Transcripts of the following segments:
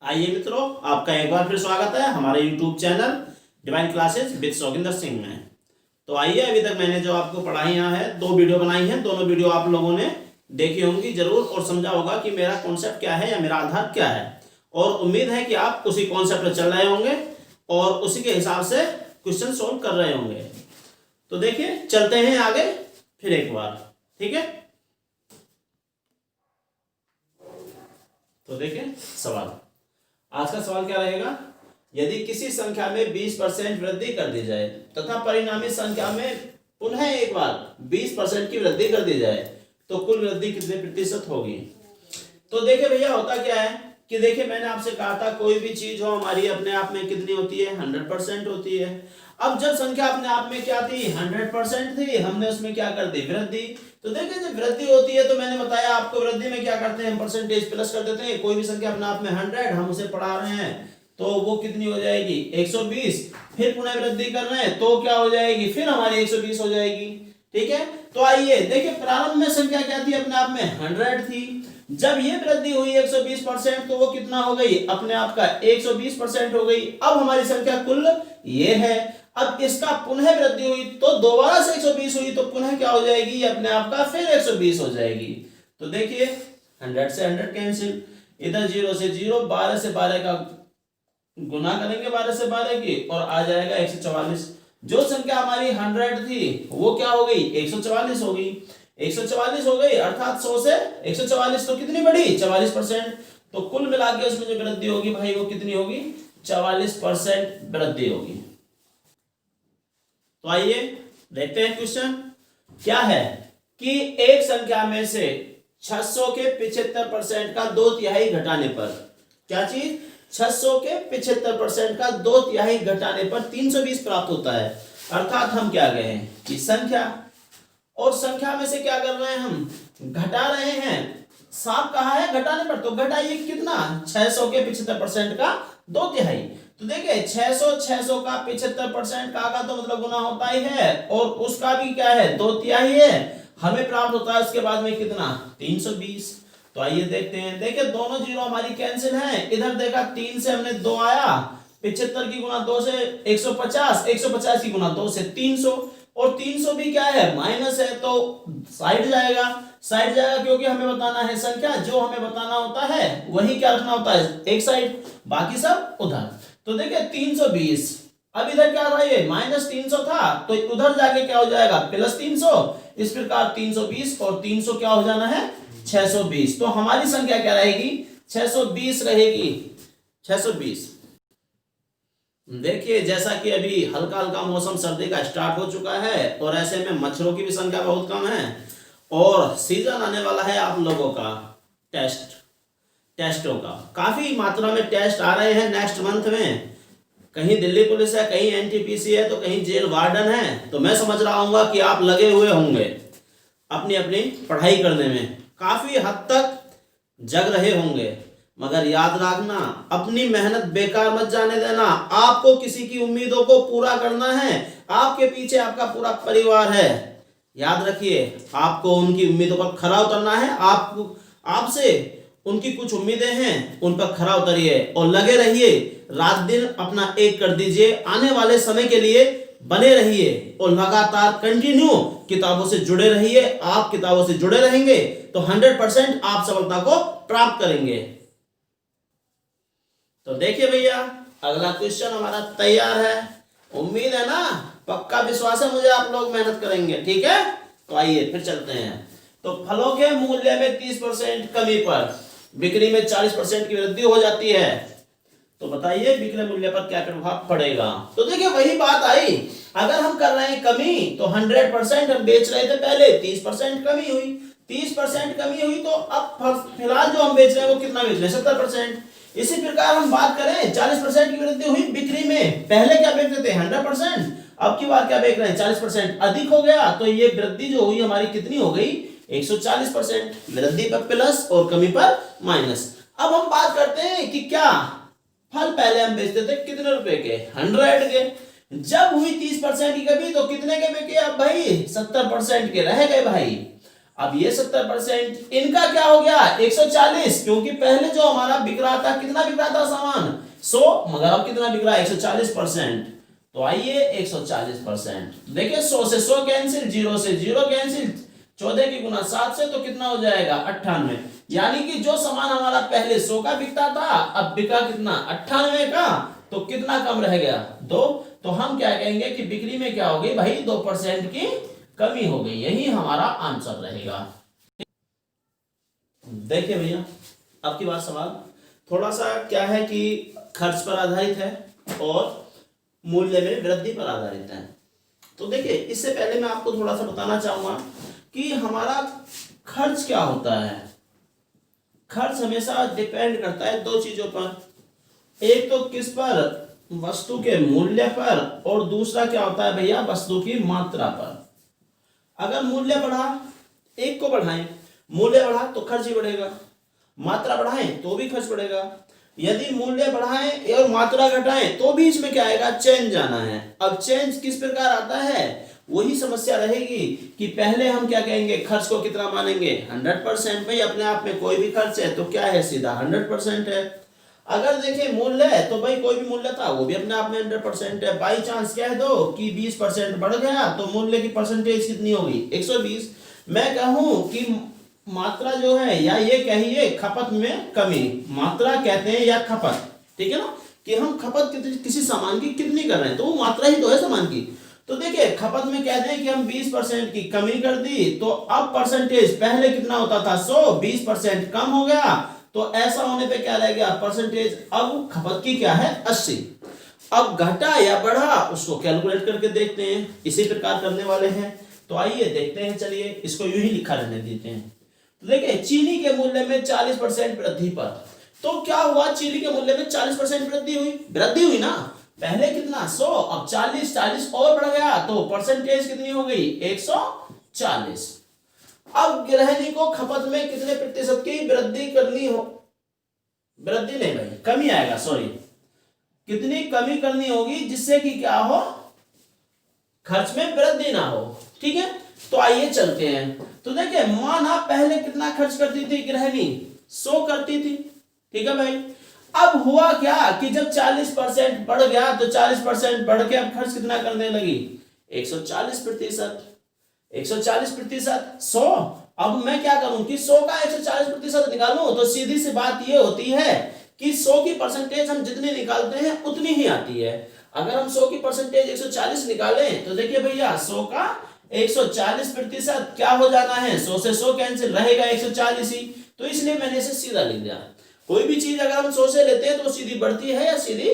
आइए मित्रों, आपका एक बार फिर स्वागत है हमारे YouTube channel divine classes with Shaukinder Singh में। तो आइए, अभी तक मैंने जो आपको पढ़ाइयाँ हैं, 2 वीडियो बनाई हैं। दोनों वीडियो आप लोगों ने देखी होंगी जरूर और समझा होगा कि मेरा कॉन्सेप्ट क्या है या मेरा आधार क्या है। और उम्मीद है कि आप उसी कॉन्सेप्ट पर चल रहे होंगे और उसी के हिसाब से क्वेश्चन सोल्व कर रहे होंगे। तो देखिए, चलते हैं आगे फिर एक बार, ठीक है। तो देखिए सवाल, आज का सवाल क्या रहेगा। यदि किसी संख्या में 20% वृद्धि कर दी जाए तथा परिणामी संख्या में पुनः एक बार 20% की वृद्धि कर दी जाए तो कुल वृद्धि कितने प्रतिशत होगी। तो देखिए भैया, होता क्या है कि देखिए, मैंने आपसे कहा था कोई भी चीज हो हमारी अपने आप में कितनी होती है, 100% होती है। अब जब संख्या अपने आप में क्या थी, 100% थी, हमने उसमें क्या कर दी, वृद्धि। तो देखिए, जब वृद्धि होती है तो मैंने बताया आपको, वृद्धि में क्या करते हैं, हम परसेंटेज प्लस कर देते हैं। कोई भी संख्या अपने आप में 100, हम उसे पढ़ा रहे हैं तो वो कितनी हो जाएगी, 120। फिर पुनः वृद्धि कर रहे हैं तो क्या हो जाएगी, फिर हमारी 120 हो जाएगी, ठीक है। तो आइए देखिए, प्रारंभ में संख्या क्या थी, अपने आप में 100 थी। जब ये वृद्धि हुई 120% तो वो कितना हो गई, अपने आप का 120% हो गई। अब हमारी संख्या कुल ये है। अब इसका पुनः वृद्धि हुई तो दोबारा से 120 हुई तो पुनः क्या हो जाएगी, अपने आप का फिर 120 हो जाएगी। तो देखिए, 100 से 100 कैंसिल, इधर 0 से 0, 12 से 12 का गुना करेंगे 12 से 12 की और आ जाएगा 144। जो संख्या हमारी 100 थी वो क्या हो गई, 144 हो गई। 144 हो गई अर्थात 100 से 144 तो कितनी बढ़ी, 44%। तो कुल मिला के उसमें जो वृद्धि होगी भाई वो कितनी होगी, 44% वृद्धि होगी। तो आइए देखते हैं क्वेश्चन क्या है कि एक संख्या में से 600 के 75% का 2/3 घटाने पर, क्या चीज, 600 के 75% का 2/3 घटाने पर 320 प्राप्त होता है। अर्थात हम क्या गए हैं कि संख्या, और संख्या में से क्या कर रहे हैं, हम घटा रहे हैं। साफ कहा है घटाने पर, तो घटाइए कितना, 600 के 75% का 2/3। तो देखिए, 600 का 75% का तो मतलब गुना होता ही है और उसका भी क्या है, 2/3 है, हमें प्राप्त होता है उसके बाद में कितना, 320। तो आइए देखते हैं। देखिए, दोनों जीरो हमारी कैंसिल हैं। इधर देखा 3 से हमने 2 आया, 75 की गुना 2 से 150, 150 की गुना 2 से 300, और 300 भी क्या है, माइनस है, तो साइड जाएगा। साइड जाएगा क्योंकि हमें बताना है संख्या, जो हमें बताना होता है वही क्या रखना होता है, एक साइड, बाकी सब उधर। तो देखिए 320, अब इधर क्या था, ये -300 था तो उधर जाके क्या हो जाएगा, +300। इस प्रकार 320 और 300 क्या हो जाना है, 620। तो हमारी संख्या क्या रहेगी, 620 रहेगी, 620। देखिए, जैसा कि अभी हल्का हल्का मौसम सर्दी का स्टार्ट हो चुका है और ऐसे में मच्छरों की भी संख्या बहुत कम है और सीजन आने वाला है आप लोगों का टेस्टों का, काफी मात्रा में टेस्ट आ रहे हैं नेक्स्ट मंथ में। कहीं दिल्ली पुलिस है, कहीं एनटीपीसी है, तो कहीं जेल वार्डन है। तो मैं समझ रहा हूँ कि आप लगे हुए होंगे अपनी अपनी पढ़ाई करने में, काफी हद तक जग रहे होंगे। मगर याद रखना, अपनी मेहनत बेकार मत जाने देना। आपको किसी की उम्मीदों को पूरा करना है, आपके पीछे आपका पूरा परिवार है। याद रखिए, आपको उनकी उम्मीदों पर खरा उतरना है। आपसे उनकी कुछ उम्मीदें हैं, उन पर खरा उतरिए और लगे रहिए, रात दिन अपना एक कर दीजिए। आने वाले समय के लिए बने रहिए और लगातार कंटिन्यू किताबों से जुड़े रहिए। आप किताबों से जुड़े रहेंगे तो 100% आप सफलता को प्राप्त करेंगे। तो देखिए भैया, अगला क्वेश्चन हमारा तैयार है। उम्मीद है ना, पक्का विश्वास है मुझे आप लोग मेहनत करेंगे, ठीक है। तो आइए फिर चलते हैं। तो फलों के मूल्य में 30% कमी पर बिक्री में 40% की वृद्धि हो जाती है। तो बताइए विक्रय मूल्य पर क्या प्रभाव पड़ेगा। तो देखिए, वही बात आई, अगर हम कर रहे हैं कमी तो 100% हम बेच रहे थे पहले, 30% कमी हुई, 30% कमी हुई तो अब फिलहाल जो हम बेच रहे हैं वो कितना बेच रहे हैं, 70%। इसी प्रकार हम बात करें 40% की वृद्धि हुई बिक्री में, पहले क्या बेचते थे 100%, अब की बार क्या बेच रहे हैं, 40% अधिक हो गया। तो ये वृद्धि जो हुई हमारी कितनी हो गई, 140%। वृद्धि पर प्लस और कमी पर माइनस। अब हम बात करते हैं कि क्या फल पहले हम बेचते थे कितने रुपए के, 100 के। जब हुई 30% की कमी तो कितने के बिके, अब भाई 70% के रह गए भाई। अब ये 70%, इनका क्या हो गया 140, क्योंकि पहले जो हमारा बिक रहा था, कितना बिक रहा था सामान 100, मगर अब कितना बिक रहा है 140%। तो आइए 140%, देखिए 100 से 100 कैंसिल, 0 से 0 कैंसिल, 14 की गुना 7 से, तो कितना हो जाएगा 98। यानी कि जो सामान हमारा पहले 100 का बिकता था, अब बिका कितना 98 का, तो कितना कम रह गया 2। तो हम क्या कहेंगे कि बिक्री में क्या हो गई भाई 2% की कमी हो गई, यही हमारा आंसर रहेगा। देखिए भैया आपकी बात सवाल थोड़ा सा क्या है कि खर्च पर आधारित है और मूल्य में वृद्धि पर आधारित है। तो देखिए इससे पहले मैं आपको थोड़ा सा बताना चाहूंगा कि हमारा खर्च क्या होता है। खर्च हमेशा डिपेंड करता है दो चीजों पर, एक तो किस पर, वस्तु के मूल्य पर, और दूसरा क्या होता है भैया वस्तु की मात्रा पर। अगर मूल्य बढ़ा, एक को बढ़ाएं, मूल्य बढ़ा तो खर्च ही बढ़ेगा, मात्रा बढ़ाएं तो भी खर्च बढ़ेगा। यदि मूल्य बढ़ाएं और मात्रा घटाएं तो भी इसमें क्या आएगा चेंज आना है। अब चेंज किस प्रकार आता है, वही समस्या रहेगी कि पहले हम क्या कहेंगे खर्च को कितना मानेंगे 100%। भाई अपने आप में कोई भी खर्च है तो क्या है सीधा 100% है। अगर देखें मूल्य है तो भाई कोई भी मूल्य था वो भी अपने आप में 100% है। बाई चांस कह दो कि 20% बढ़ गया तो मूल्य की परसेंटेज कितनी होगी 120। मैं कहूं कि मात्रा जो है, या ये कहिए खपत में कमी, मात्रा कहते हैं या खपत, ठीक है ना, कि हम खपत किसी सामान की कितनी कर रहे हैं, तो वो मात्रा ही तो है सामान की। तो देखिए खपत में कहते हैं कि हम 20% की कमी कर दी, तो अब परसेंटेज पहले कितना होता था 100, 20% कम हो गया, तो ऐसा होने पे क्या रह गया परसेंटेज, अब खपत की क्या है 80। अब घटा या बढ़ा उसको कैलकुलेट करके देखते हैं, इसी प्रकार करने वाले हैं। तो आइए देखते हैं, चलिए इसको यूं ही लिखा रहने देते हैं। तो देखिए चीनी के मूल्य में 40% वृद्धि पर, तो क्या हुआ चीनी के मूल्य में 40% वृद्धि हुई ना, पहले कितना 100, अब 40 और बढ़ गया, तो परसेंटेज कितनी हो गई 140। अब गृहिणी को खपत में कितने प्रतिशत की वृद्धि करनी हो, वृद्धि नहीं भाई कमी आएगा, सॉरी, कितनी कमी करनी होगी जिससे कि क्या हो खर्च में वृद्धि ना हो, ठीक है। तो आइए चलते हैं। तो देखिए माना पहले कितना खर्च करती थी गृहिणी 100 करती थी, ठीक है भाई। अब हुआ क्या कि जब 40% बढ़ गया तो 40% बढ़ के अब खर्च कितना करने लगी 140%। 140% 100, अब मैं क्या करूं कि 100 का 140% निकालूं, तो सीधी सी बात ये होती है कि 100 की परसेंटेज हम जितनी निकालते हैं उतनी ही आती है। अगर हम 100 की परसेंटेज 140 निकालें तो देखिए भैया 100 का 140% क्या हो जाना है, 100 से 100 कैंसिल रहेगा 140 ही, तो इसलिए मैंने इसे सीधा लिख दिया। कोई भी चीज अगर हम 100 से लेते हैं तो सीधी बढ़ती है या सीधी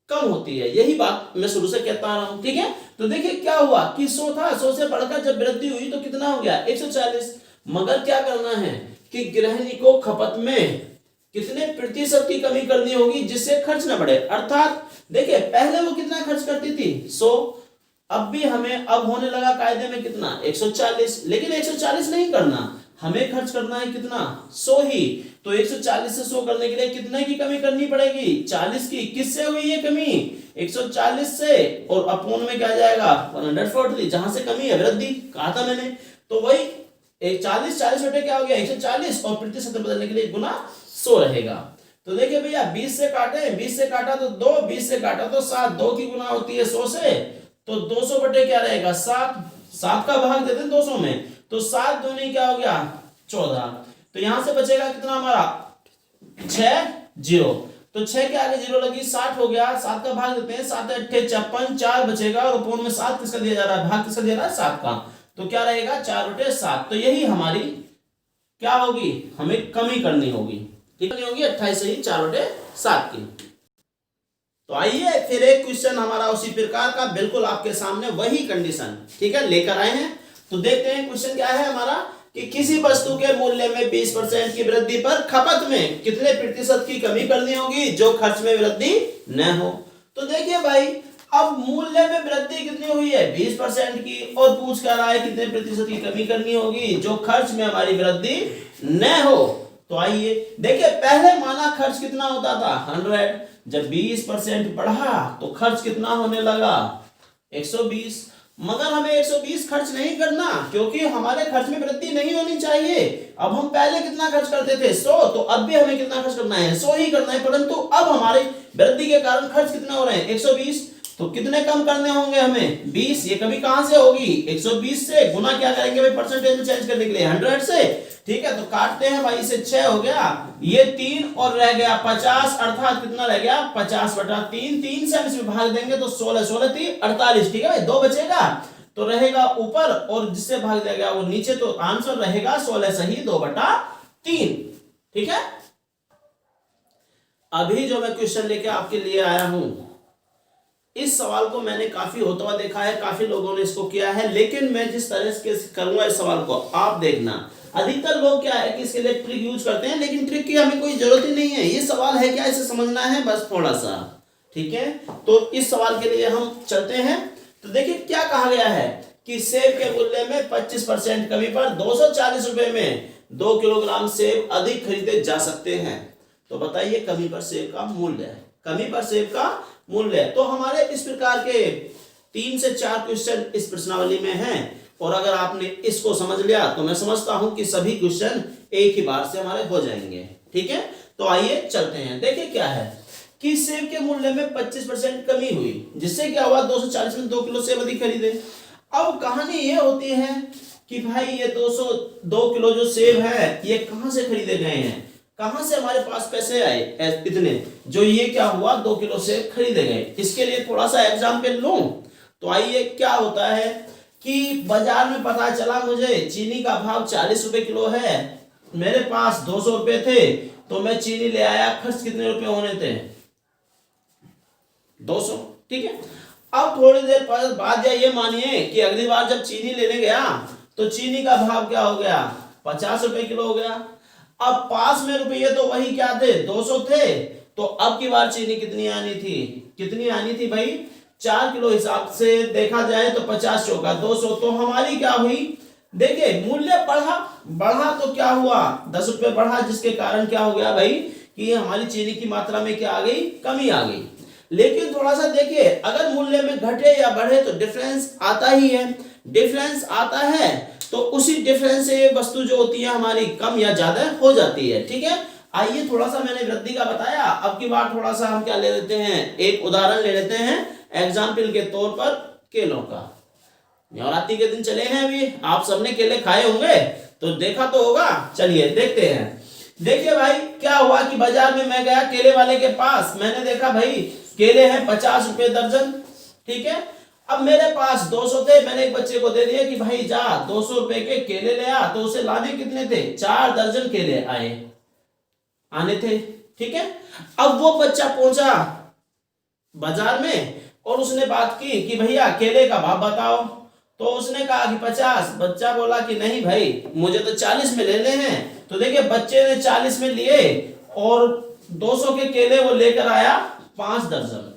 कम होती है, यही बात मैं शुरू से कहता रहा हूं, ठीक है। तो देखिए क्या हुआ कि 100 था, 100 से बढ़कर जब वृद्धि हुई तो कितना हो गया 140। मगर क्या करना है कि गृहिणी को खपत में कितने प्रतिशत की कमी करनी होगी जिससे खर्च न बढ़े। अर्थात देखिए पहले वो कितना खर्च करती थी 100, अब भी हमें अब होने लगा कायदे में कितना 140, लेकिन 140 नहीं करना, हमें खर्च करना है कितना 100 ही। तो 140 से 100 करने के लिए कितने की कमी करनी पड़ेगी 40 की। किससे हुई ये कमी 140 से, और अपोन में क्या जाएगा 140, जहां से कमी है वृद्धि कहा था मैंने। तो वही 40 बटे क्या हो गया 140, और प्रतिशत बदलने के लिए गुना 100 रहेगा। तो देखिए भैया 20 से काटे, 20 से काटा तो 2, 20 से काटा तो 7, 2 की गुना होती है 100 से, तो 200 बटे क्या रहेगा 7, 7 का भाग देते हैं 200 में, तो 7 दूनी क्या हो गया 14। तो यहां से बचेगा कितना हमारा 6 0, तो 6 के आगे 0 लगी 60 हो गया, 7 का भाग देते हैं 7 8 56, 4 बचेगा, और अपोन में 7 किसका दिया जा रहा है, भाग किसका दिया जा रहा है 7 का, तो क्या रहेगा 4 बटे 7। तो यही हमारी क्या होगी, हमें कमी करनी होगी, कितनी होगी 28 से ही 4 बटे 7 की। तो आइए फिर एक क्वेश्चन हमारा उसी प्रकार का, बिल्कुल आपके सामने वही कंडीशन, ठीक है, लेकर आए हैं। तो देखते हैं क्वेश्चन क्या है हमारा कि किसी वस्तु के मूल्य में 20% की वृद्धि पर खपत में कितने प्रतिशत की कमी करनी होगी जो खर्च में वृद्धि न हो। तो देखिए भाई अब मूल्य में वृद्धि कितनी हुई है 20% की, और पूछ कर रहा है कितने प्रतिशत की कमी करनी होगी जो खर्च में हमारी वृद्धि न हो। तो आइए देखिए पहले माना खर्च कितना होता था 100, जब 20% बढ़ा तो खर्च कितना होने लगा 120, मगर हमें 120 खर्च नहीं करना, क्योंकि हमारे खर्च में वृद्धि नहीं होनी चाहिए। अब हम पहले कितना खर्च करते थे 100, तो अब भी हमें कितना खर्च करना है 100 ही करना है, परंतु अब हमारी वृद्धि के कारण खर्च कितना हो रहे हैं 120, तो कितने कम करने होंगे हमें 20। ये कभी कहां से होगी 120 से, गुना क्या करेंगे भाई परसेंटेज में चेंज करने के लिए 100 से, ठीक है। तो काटते हैं भाई, इसे 6 हो गया, ये 3 और रह गया 50, अर्थात कितना रह गया 50/3, 3 से हम इसमें भाग देंगे तो 16, 16 3 48, ठीक है भाई। 2 बचेगा तो रहेगा ऊपर और जिससे भाग दिया गया वो नीचे, तो आंसर रहेगा 16 सही 2/3, ठीक है। अभी जो मैं क्वेश्चन लेके आपके लिए आया हूं, इस सवाल को मैंने काफी होता हुआ देखा है, काफी लोगों ने इसको किया है, लेकिन मैं जिस तरह से करूंगा इस सवाल को आप देखना। अधिकतर लोग क्या है कि इसके लिए ट्रिक यूज करते हैं, लेकिन ट्रिक की हमें कोई जरूरत ही नहीं है। ये सवाल है क्या, इसे समझना है बस थोड़ा सा, ठीक है। तो इस सवाल के लिए हम चलते हैं। तो देखिए क्या कहा गया है कि सेब के मूल्य में 25% कमी पर 240 रुपए में 2 किलोग्राम सेब अधिक खरीदे जा सकते हैं। तो बताइए कमी पर सेब का मूल्य है, कमी पर सेब का मूल्य। तो हमारे इस प्रकार के 3 से 4 क्वेश्चन इस प्रश्नावली में हैं, और अगर आपने इसको समझ लिया तो मैं समझता हूं कि सभी क्वेश्चन एक ही बार से हमारे हो जाएंगे, ठीक है। तो आइए चलते हैं। देखिए क्या है कि सेब के मूल्य में 25% कमी हुई, जिससे क्या हुआ 240 में 2 किलो सेब अधिक खरीदे। अब कहानी ये होती है कि भाई ये 202 किलो जो सेब है ये कहां से खरीदे गए हैं, कहां से हमारे पास पैसे आए इतने, जो ये क्या हुआ 2 किलो सेब खरीदे गए। इसके लिए थोड़ा सा एग्जाम्पल लूं तो आइए क्या होता है कि बाजार में पता चला मुझे चीनी का भाव 40 रुपए किलो है, मेरे पास 200 रुपए थे, तो मैं चीनी ले आया। खर्च कितने रुपए होने थे 200, ठीक है। अब थोड़ी देर बाद ये मानिए कि अगली बार जब चीनी लेने गया तो चीनी का भाव क्या हो गया 50 रुपए किलो हो गया। अब पास में रुपये तो वही क्या थे 200 थे, तो अब की बार चीनी कितनी आनी थी भाई 4 किलो। हिसाब से देखा जाए तो 50 चौका 200, तो हमारी क्या हुई, देखिए मूल्य बढ़ा तो क्या हुआ 10 रुपए बढ़ा, जिसके कारण क्या हो गया भाई कि हमारी चीनी की मात्रा में क्या आ गई, कमी आ गई। लेकिन थोड़ा सा देखिए अगर मूल्य में घटे या बढ़े तो डिफरेंस आता ही है, डिफरेंस आता है तो उसी डिफरेंस से वस्तु जो होती है हमारी कम या ज्यादा हो जाती है, ठीक है। आइए थोड़ा सा मैंने वृद्धि का बताया, अब की बार थोड़ा सा हम क्या ले लेते हैं, एक उदाहरण ले लेते हैं एग्जाम्पल के तौर पर केलों का। नवरात्रि के दिन चले हैं, अभी आप सबने केले खाए होंगे तो देखा तो होगा। चलिए देखते हैं। देखिए भाई क्या हुआ कि बाजार में मैं गया केले वाले के पास, मैंने देखा भाई केले हैं 50 रुपए दर्जन, ठीक है। अब मेरे पास 200 थे, मैंने एक बच्चे को दे दिया कि भाई जा 200 रुपए के केले ले आ, तो उसे लाने कितने थे 4 दर्जन केले आने थे, ठीक है। अब वो बच्चा पहुंचा बाजार में और उसने बात की कि भैया केले का भाव बताओ, तो उसने कहा कि 50। बच्चा बोला कि नहीं भाई मुझे तो 40 में लेने हैं। तो देखिए बच्चे ने 40 में लिए और 200 के केले वो लेकर आया 5 दर्जन।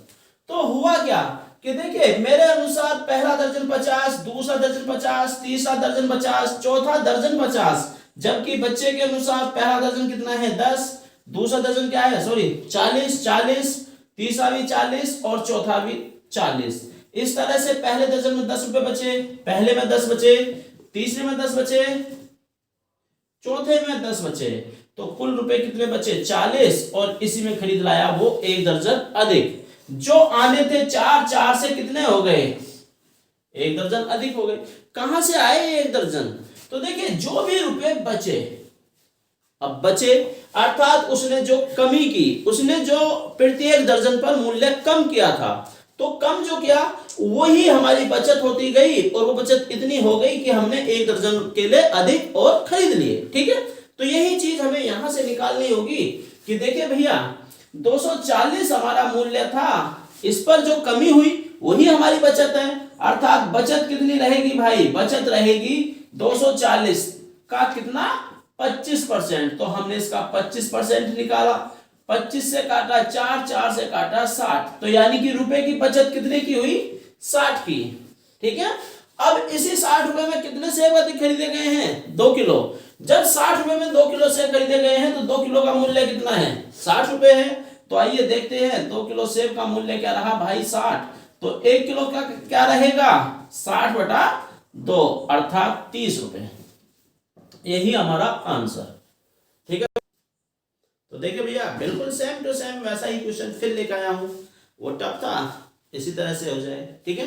तो हुआ क्या कि देखिए मेरे अनुसार पहला दर्जन 50, दूसरा दर्जन 50, तीसरा दर्जन 50, चौथा दर्जन 50, जबकि बच्चे के अनुसार पहला दर्जन कितना है 10, दूसरा दर्जन क्या है 40, तीसरा भी 40 और चौथा भी 40। इस तरह से पहले दर्जन में 10 रुपए बचे, पहले में 10 बचे, तीसरे में 10 बचे, चौथे में 10 बचे, तो कुल रुपए कितने बचे 40, और इसी में खरीद लाया वो 1 दर्जन अधिक। जो आने थे 4 से कितने हो गए 1 दर्जन अधिक हो गए। कहां से आए 1 दर्जन, तो देखिए जो भी रुपए बचे, अब बचे अर्थात उसने जो कमी की, उसने जो प्रत्येक दर्जन पर मूल्य कम किया था, तो कम जो किया वही हमारी बचत होती गई, और वो बचत इतनी हो गई कि हमने 1 दर्जन केले अधिक और खरीद लिए, ठीक है। तो यही चीज हमें यहां से निकालनी होगी कि देखिए भैया 240 हमारा मूल्य था, इस पर जो कमी हुई वही हमारी बचत है, अर्थात बचत कितनी रहेगी भाई, बचत रहेगी 240 का कितना 25%। तो हमने इसका 25% निकाला, 25 से काटा 4 से काटा 60, तो यानी कि रुपए की बचत कितने की हुई 60 की, ठीक है। अब इसी 60 रुपए में कितने सेब अधिक खरीदे गए हैं 2 किलो। जब 60 रुपए में 2 किलो सेब खरीदे गए हैं तो 2 किलो का मूल्य कितना है 60 रुपए है। तो आइए देखते हैं 2 किलो सेब का मूल्य क्या रहा भाई 60। तो 1 किलो का क्या रहेगा 60/2 अर्थात 30 रुपए। यही हमारा आंसर। ठीक है, तो देखिए भैया बिल्कुल सेम टू सेम वैसा ही क्वेश्चन फिर लेकर आया हूं। वो टफ था, इसी तरह से हो जाए। ठीक है,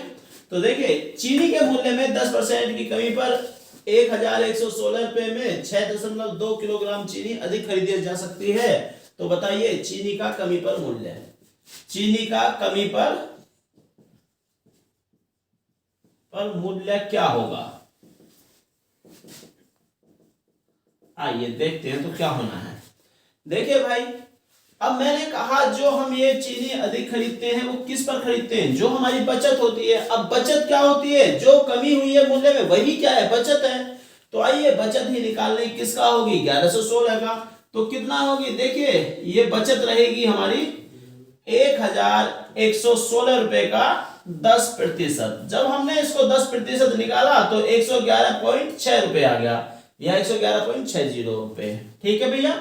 तो देखिए चीनी के मूल्य में 10% की कमी पर 1116 रुपए में 6.2 किलोग्राम चीनी अधिक खरीदी जा सकती है। तो बताइए चीनी का कमी पर मूल्य, चीनी का कमी पर मूल्य क्या होगा। आइए देखते हैं तो क्या होना है। देखिए भाई, अब मैंने कहा जो हम ये चीनी अधिक खरीदते हैं वो किस पर खरीदते हैं, जो हमारी बचत होती है। अब बचत क्या होती है, जो कमी हुई है मूल्य में वही क्या है, बचत है। तो आइए बचत ही निकालने किसका होगी, 1116 का। तो कितना होगी, देखिए ये बचत रहेगी हमारी 1116 रुपए का 10%। जब हमने इसको 10% निकाला तो 111.6 रुपए आ गया, या 111.60 रुपए। ठीक है भैया,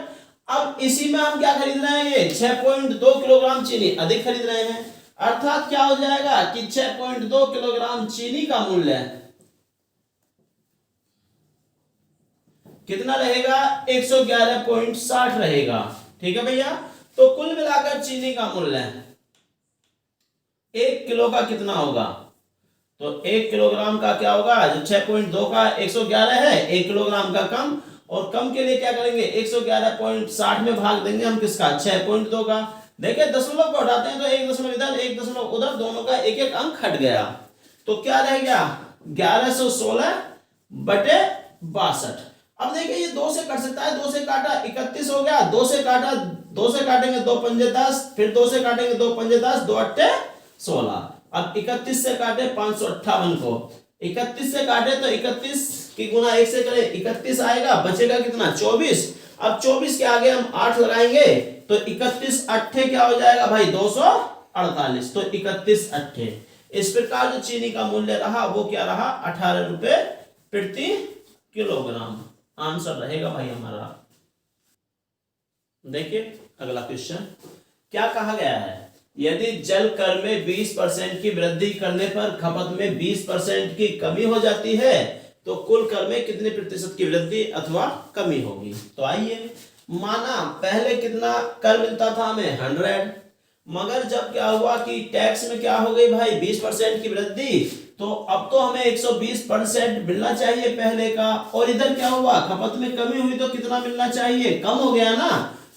अब इसी में हम क्या खरीद रहे हैं, ये 6.2 किलोग्राम चीनी अधिक खरीद रहे हैं। अर्थात क्या हो जाएगा कि 6.2 किलोग्राम चीनी का मूल्य कितना रहेगा, 111.60 रहेगा। ठीक है भैया, तो कुल मिलाकर चीनी का मूल्य 1 किलो का कितना होगा, तो 1 किलोग्राम का क्या होगा, जो 6.2 का 111 है, 1 किलोग्राम का कम, और कम के लिए क्या करेंगे 111.60 में भाग देंगे हम किसका, 6.2 का। देखिए दशमलव को हटाते हैं तो 1 दशमलव इधर 1 दशमलव उधर, दोनों का एक एक अंक हट गया। तो क्या रह गया 1116/62। अब देखिए ये 2 से कट सकता है, 2 से काटा 31 हो गया, 2 से काटा, 2 से काटेंगे 2 पंजे 10, फिर 2 से काटेंगे 2 पंजे 10, 2 अट्ठे 16। अब 31 से काटे 558 को, 31 से काटे तो 31 की गुना 1 से करें 31 आएगा, बचेगा कितना 24। अब 24 के आगे हम 8 लगाएंगे तो 31 अट्ठे क्या हो जाएगा भाई 248। तो 31 अट्ठे। इस प्रकार जो चीनी का मूल्य रहा वो क्या रहा 18 रुपए प्रति किलोग्राम। आंसर रहेगा भाई हमारा। देखिए अगला क्वेश्चन क्या कहा गया है, यदि जल कर में 20% की वृद्धि करने पर खपत में 20% की कमी हो जाती है तो कुल कर में कितने प्रतिशत की वृद्धि अथवा कमी होगी। तो आइए, माना पहले कितना कर मिलता था हमें 100, मगर जब क्या हुआ कि टैक्स में क्या हो गई भाई 20% की वृद्धि, तो अब तो हमें 120% मिलना चाहिए पहले का, और इधर क्या हुआ खपत में कमी हुई तो कितना मिलना चाहिए, कम हो गया ना।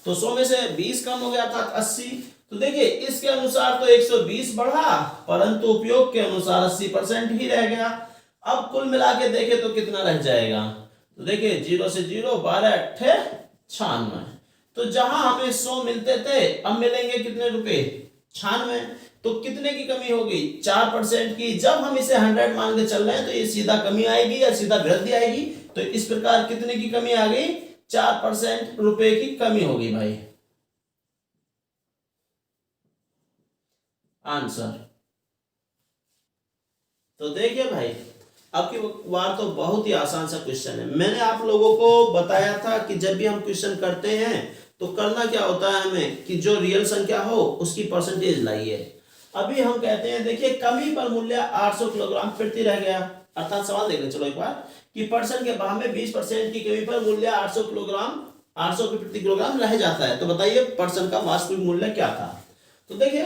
तो 100 में से 20 कम हो गया था 80। तो देखिए इसके अनुसार तो 120 बढ़ा, परंतु उपयोग के अनुसार 80% ही रह गया। अब कुल मिला के देखे तो कितना रह जाएगा, तो देखिए 0 से 0 12 अट्ठे 96। तो जहां हमें 100 मिलते थे अब मिलेंगे कितने रुपए 96। तो कितने की कमी होगी 4% की। जब हम इसे 100 मान के चल रहे हैं तो ये सीधा कमी आएगी या सीधा वृद्धि आएगी। तो इस प्रकार कितने की कमी आ गई 4% रुपए की कमी होगी भाई। आंसर तो देखिए भाई अब की बार तो बहुत ही आसान सा क्वेश्चन है। मैंने आप लोगों को बताया था कि जब भी हम क्वेश्चन करते हैं तो करना क्या होता है हमें कि जो रियल संख्या हो उसकी परसेंटेज लाइए। अभी हम कहते हैं देखिए कमी पर मूल्य 800 किलोग्राम प्रति रह गया। अर्थात सवाल देख ले चलो एक बार कि पर्सन के भाव में 20% की कमी पर मूल्य 800 किलोग्राम 800 प्रति किलोग्राम रह जाता है। तो बताइए पर्सन का वास्तविक मूल्य क्या था। तो देखिए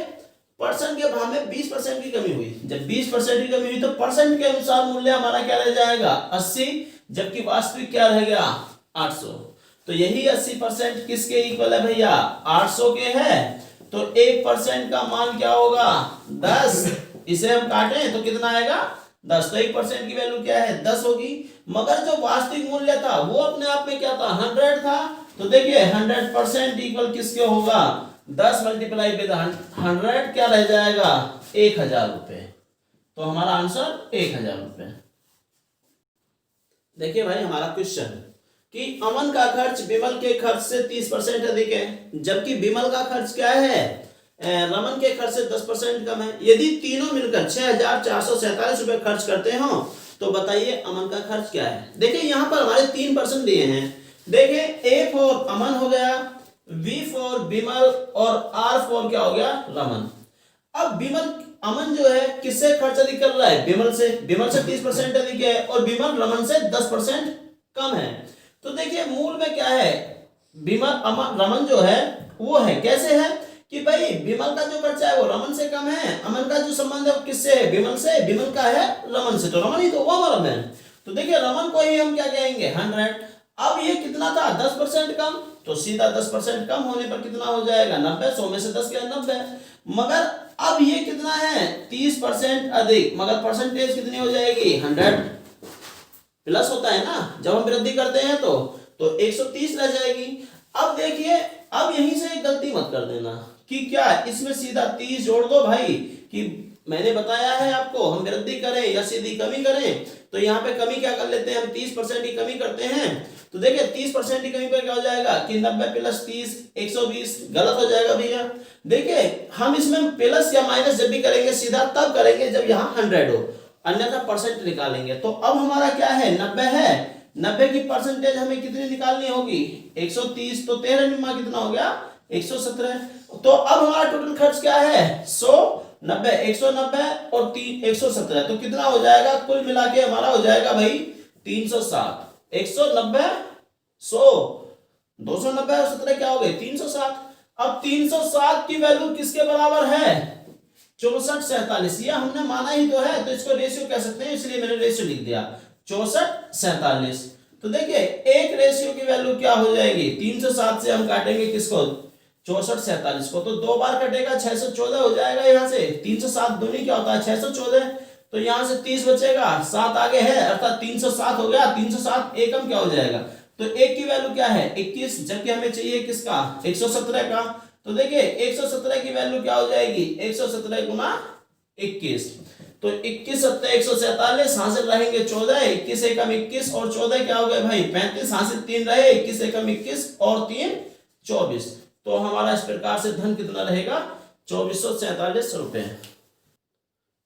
परसेंट के भाव में 20% की कमी हुई। जब 20% की कमी हुई तो परसेंट के अनुसार मूल्य हमारा क्या रह जाएगा 80, जबकि वास्तविक क्या रह गया 800। तो यही 80% किसके इक्वल है भैया 800 के है। तो 1% का मान क्या होगा 10। इसे हम काटें तो कितना आएगा 10। तो 1% की वैल्यू क्या है 10 होगी। मगर जो वास्तविक मूल्य था वो अपने आप में क्या था 100 था। तो देखिए 100% इक्वल किसके होगा 10 मल्टीप्लाई विद 100 क्या रह जाएगा 1000 रुपए। तो हमारा आंसर 1000 रुपए। देखिए भाई हमारा क्वेश्चन कि अमन का खर्च विमल के खर्च से 30% अधिक है, जबकि विमल का खर्च क्या है रमन के खर्च से 10% कम है। यदि तीनों मिलकर 6447 रुपए खर्च करते हो तो बताइए अमन का खर्च क्या है। देखिए यहां पर हमारे 3% दिए हैं। देखिए ए फॉर अमन हो गया, V फॉर विमल और R फॉर क्या हो गया रमन। अब विमल अमन जो है किससे खर्च अधिक कर रहा है? विमल से। विमल से 30% अधिक है और विमल रमन से 10% कम है। तो देखिए मूल में क्या है, विमल रमन जो है वो है कैसे है कि भाई विमल का जो खर्चा है वो रमन से कम है, अमन का जो संबंध है वो किससे है? विमल से। विमल का है रमन से, तो रमन ही तो हुआ हमारा मैन। तो देखिए रमन को ही हम क्या कहेंगे? 100। अब ये कितना था? 10% कम, तो सीधा 10% कम होने पर कितना हो जाएगा? 90। 100 में से 10 क्या? 90। मगर अब ये कितना है? 30% अधिक, मगर परसेंटेज कितनी हो जाएगी? 100 प्लस होता है ना जब हम वृद्धि करते हैं तो 130 रह जाएगी। अब देखिए, अब यहीं से एक गलती मत कर देना कि क्या इसमें सीधा 30 जोड़ दो भाई, कि मैंने बताया है आपको हम वृद्धि करें या सीधी कमी करें, तो यहाँ पे कमी क्या कर लेते हैं हम? 30% की कमी करते हैं। तो देखिए 30% की कमी पर क्या हो जाएगा कि 90 प्लस 30 120। गलत हो जाएगा भैया। देखिए हम इसमें प्लस या माइनस जब भी करेंगे सीधा तब करेंगे जब यहाँ 100 हो, अन्यथा परसेंट निकालेंगे। तो अब हमारा क्या है? 90 है। 90 की परसेंटेज हमें कितनी निकालनी होगी? 130। तो 13 निम्मा कितना हो गया? 117। तो अब हमारा टोटल खर्च क्या है? 100 90 190 और 117। तो कितना हो जाएगा? कुल मिला के हमारा हो जाएगा भाई 360। 190 100 290 और 17 क्या हो गए? 360। अब 360 की वैल्यू किसके बराबर है? 64 47। ये हमने माना ही तो है, तो इसको रेशियो कह सकते हैं, इसलिए मैंने रेशियो लिख दिया 64 47। तो देखिए एक रेशियो की वैल्यू क्या हो जाएगी? 307 से हम काटेंगे किसको? 64 47 को, तो 2 बार कटेगा 614 हो जाएगा। यहाँ से 307 दूनी क्या होता है? 614। तो यहाँ से 30 बचेगा, 7 आगे है, अर्थात 307 हो गया। 307 एकम क्या हो जाएगा? तो एक की वैल्यू क्या है? 21, जबकि हमें चाहिए किसका? 117 का। तो देखिए 117 की वैल्यू क्या हो जाएगी? 117 गुना 21। तो 21 7 147, हासिल रहेंगे 14, 21 एकम 21 और 14 क्या हो गए भाई? 35, हासिल 3 रहे, 21 एकम 21 और 3 24। तो हमारा इस प्रकार से धन कितना रहेगा? 2447 रुपए।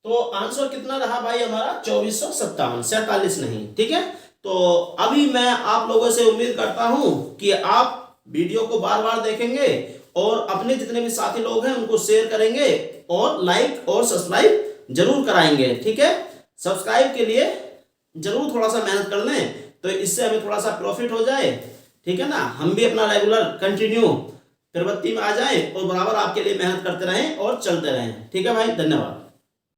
तो आंसर कितना रहा भाई हमारा? 2457, 47 नहीं। ठीक है, तो अभी मैं आप लोगों से उम्मीद करता हूं कि आप वीडियो को बार बार देखेंगे और अपने जितने भी साथी लोग हैं उनको शेयर करेंगे और लाइक और सब्सक्राइब जरूर कराएंगे। ठीक है, सब्सक्राइब के लिए जरूर थोड़ा सा मेहनत कर लें, तो इससे हमें थोड़ा सा प्रॉफिट हो जाए। ठीक है ना, हम भी अपना रेगुलर कंटिन्यू प्रवृत्ति में आ जाएं और बराबर आपके लिए मेहनत करते रहें और चलते रहें। ठीक है भाई, धन्यवाद।